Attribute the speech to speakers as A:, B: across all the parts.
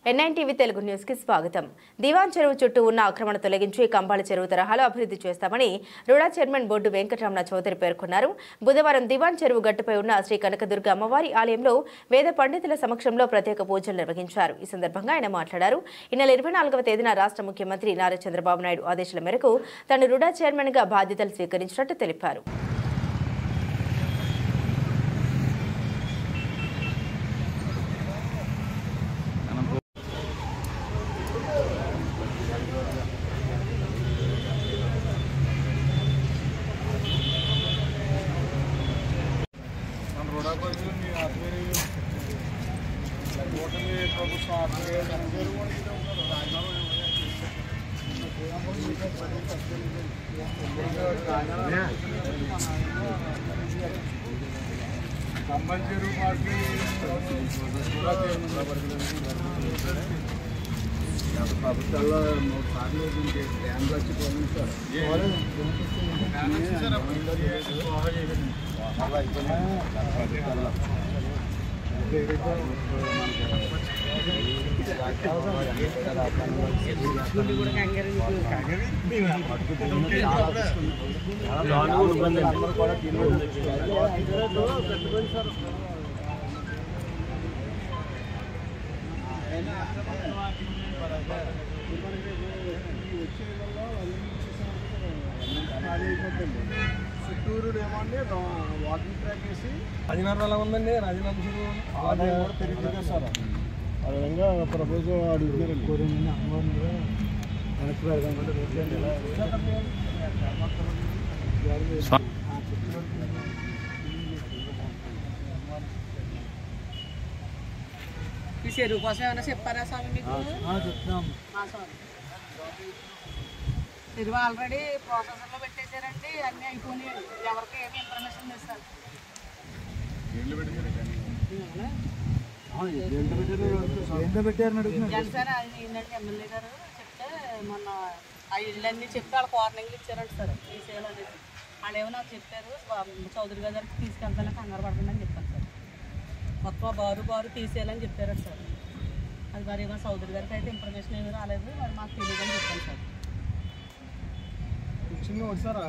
A: NITV Telugu news కి స్వాగతం. దివాన్ చెరువు చుట్టూ ఉన్న ఆక్రమణ తొలగించి కంబాల చెరువు తరహాలో అభివృద్ధి చేస్తామని రుడా చైర్మన్ బోర్డు వెంకటరమణ చౌదరి పేర్కొన్నారు. బుధవారం దివాన్ చెరువు గట్టుపై ఉన్న శ్రీ కనకదుర్గ అమ్మవారి ఆలయంలో వేద పండితుల సమక్షంలో ప్రత్యేక పూజలు నిర్వహించారు. ఈ సందర్భంగా ఆయన మాట్లాడారు. ఈ నెల 24వ తేదీన రాష్ట్ర ముఖ్యమంత్రి నారా చంద్రబాబు నాయుడు ఆదేశాల మేరకు తాను రుడా చైర్మన్ గా బాధ్యతలు స్వీకరించినట్టు తెలిపారు.
B: కంపల్సరీ పార్టీ ప్రభుత్వాల్లో 3 సార్లు డ్యామ్ వచ్చిపోయింది చిత్తూరు ఏమంటే వాకింగ్ ట్రాక్ వేసి రాజీనామా ఉందండి. రాజీనామా తిరిగి సార్ ఆ విధంగా ప్రపోజల్ అడుగుతున్నారు.
C: ఈ చెరువు కోసం ఏమైనా చెప్పారా స్వామి మీకు?
B: చెప్తాం.
C: చెరువు ఆల్రెడీ ప్రాసెసర్లో పెట్టేశారండి, అన్నీ అయిపోయినాయి. ఎవరికి ఏమి ఇన్ఫర్మేషన్ ఇస్తారు? జనసేన ఏంటంటే ఎమ్మెల్యే గారు చెప్తే మొన్న ఆ ఇళ్ళన్నీ చెప్తే వాళ్ళ వార్నింగ్లు ఇచ్చారంట సార్. ఈ సేల్ అనేది వాళ్ళు ఏమో నాకు చెప్పారు, చౌదరి గారికి తీసుకెళ్తాను కంగారు పడకండి అని చెప్పాను సార్. మొత్తం బారు తీసేయాలని చెప్పారంట సార్. అది మరి ఏమో చౌదరి గారికి అయితే ఇన్ఫర్మేషన్ ఏమీ రాలేదు, మరి మాకు తెలియదు అని చెప్పాను సార్.
B: ముఖ్యంగా వచ్చారా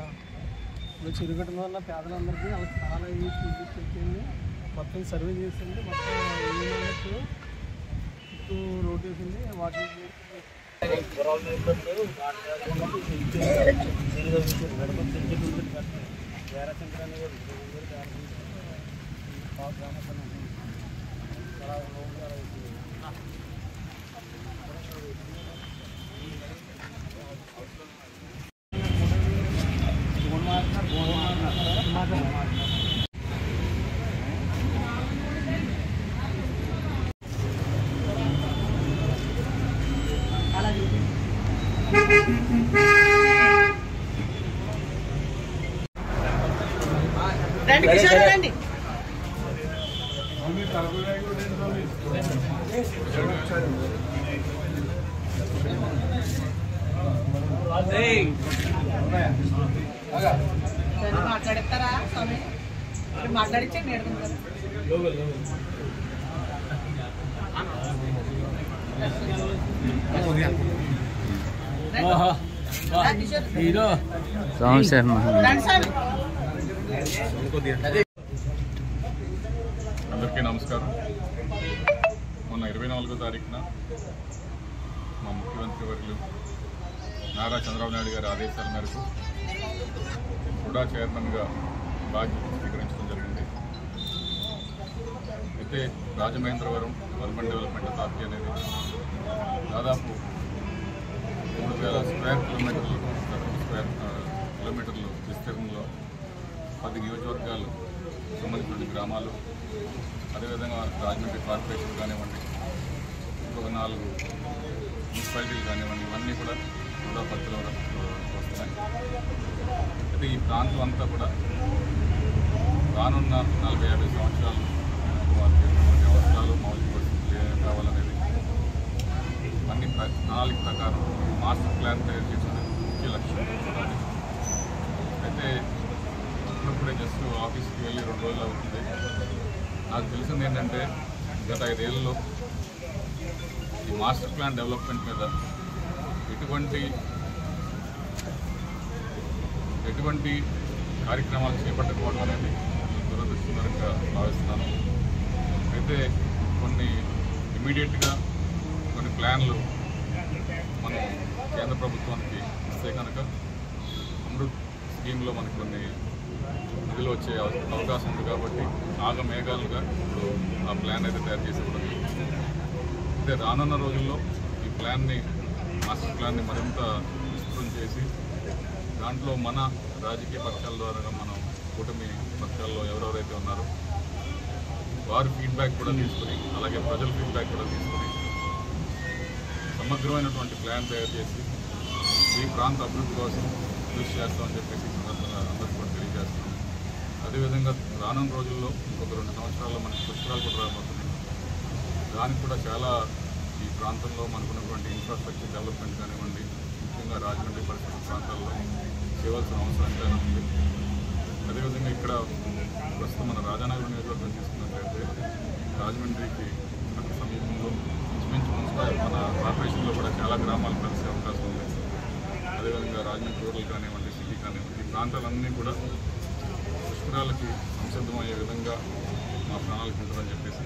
B: చెరుగట్టలో ఉన్న పేదలందరికీ వాళ్ళ స్థలాలు అవి చూపించింది, మొత్తం సర్వే చేసింది, మొత్తం చుట్టూ రోడ్ వేసింది. వాటికి
C: రండి కిషోర్ రండి. మాట్లాడతారా స్వామి? మాట్లాడించండి ఎడుకుంటారు.
D: అందరికీ నమస్కారం. మొన్న 24వ తారీఖున మా ముఖ్యమంత్రి వర్యులు నారా చంద్రబాబు నాయుడు గారి ఆదేశాల మేరకు రుడా చైర్మన్గా బాధ్యతలు స్వీకరించడం జరిగింది. అయితే రాజమహేంద్రవరం అర్బన్ డెవలప్మెంట్ అథారిటీ అనేది దాదాపు 3,000 కిలోమీటర్లు విస్తీర్ణంలో 10 నియోజకవర్గాలు సంబంధించిన గ్రామాలు, అదేవిధంగా రాజమండ్రి కార్పొరేషన్ కానివ్వండి, ఇంకొక 4 మున్సిపాలిటీలు కానివ్వండి, ఇవన్నీ కూడా రుడా పరిధిలో వస్తున్నాయి. అయితే ఈ ప్రాంతం అంతా కూడా రానున్న 40-50 సంవత్సరాలు వారికి అవసరాలు మౌలిక వసతులు కావాలనేది అన్ని ప్రణాళిక ప్రకారం మాస్టర్ ప్లాన్ తయారు చేసిన ముఖ్య లక్ష్యం. అయితే ఇప్పుడే జస్ట్ ఆఫీస్కి వెళ్ళి 2 రోజులు అవుతుంది. నాకు తెలిసింది ఏంటంటే గత 5 ఏళ్ళలో ఈ మాస్టర్ ప్లాన్ డెవలప్మెంట్ మీద ఎటువంటి కార్యక్రమాలు చేపట్టకపోవడం అనేది దురదృష్టకరంగా భావిస్తున్నాను. అయితే కొన్ని ఇమీడియట్గా కొన్ని ప్లాన్లు మనం కేంద్ర ప్రభుత్వానికి ఇస్తే కనుక అమృత్ స్కీమ్లో మనకు కొన్ని నిధులు వచ్చే అవకాశం ఉంది కాబట్టి మేఘాలుగా ఇప్పుడు ఆ ప్లాన్ అయితే తయారు చేసి ఇవ్వడం. అయితే రానున్న రోజుల్లో ఈ ప్లాన్ని మాస్టర్ ప్లాన్ని మరింత విస్తృతం చేసి దాంట్లో మన రాజకీయ పక్షాల ద్వారా మనం కూటమి పక్షాల్లో ఎవరెవరైతే ఉన్నారో వారి ఫీడ్బ్యాక్ కూడా తీసుకుని అలాగే ప్రజల ఫీడ్బ్యాక్ కూడా తీసుకుని సమగ్రమైనటువంటి ప్లాన్ తయారు చేసి ఈ ప్రాంత అభివృద్ధి కోసం కృషి చేస్తామని చెప్పేసి అందరికీ కూడా తెలియజేస్తున్నాం. అదేవిధంగా రానున్న రోజుల్లో ఇంకొక 2 సంవత్సరాల్లో మనకి పుష్కరాలు కూడా రాబోతున్నాయి. దానికి కూడా చాలా ఈ ప్రాంతంలో మనకున్నటువంటి ఇన్ఫ్రాస్ట్రక్చర్ డెవలప్మెంట్ కానివ్వండి, ముఖ్యంగా రాజమండ్రి పరిసర ప్రాంతాల్లో చేయవలసిన అవసరం ఎంతైనా ఉంది. అదేవిధంగా ఇక్కడ ప్రస్తుతం మన రాజానగరం నియోజకవర్గం తీసుకున్నట్లయితే రాజమండ్రికి అక్కడ సమీపంలో ఇంచుమించు మున్సిపల్ మన కార్పొరేషన్లో కూడా చాలా గ్రామాలు కలిసే అవకాశం ఉంది. అదేవిధంగా రాజమండ్రి రూరల్ కానివ్వండి, సిటీ కానివ్వండి, ఈ ప్రాంతాలన్నీ కూడా పుష్కరాలకి సంసిద్ధమయ్యే విధంగా మా ప్రణాళిక ఉంటుందని చెప్పేసి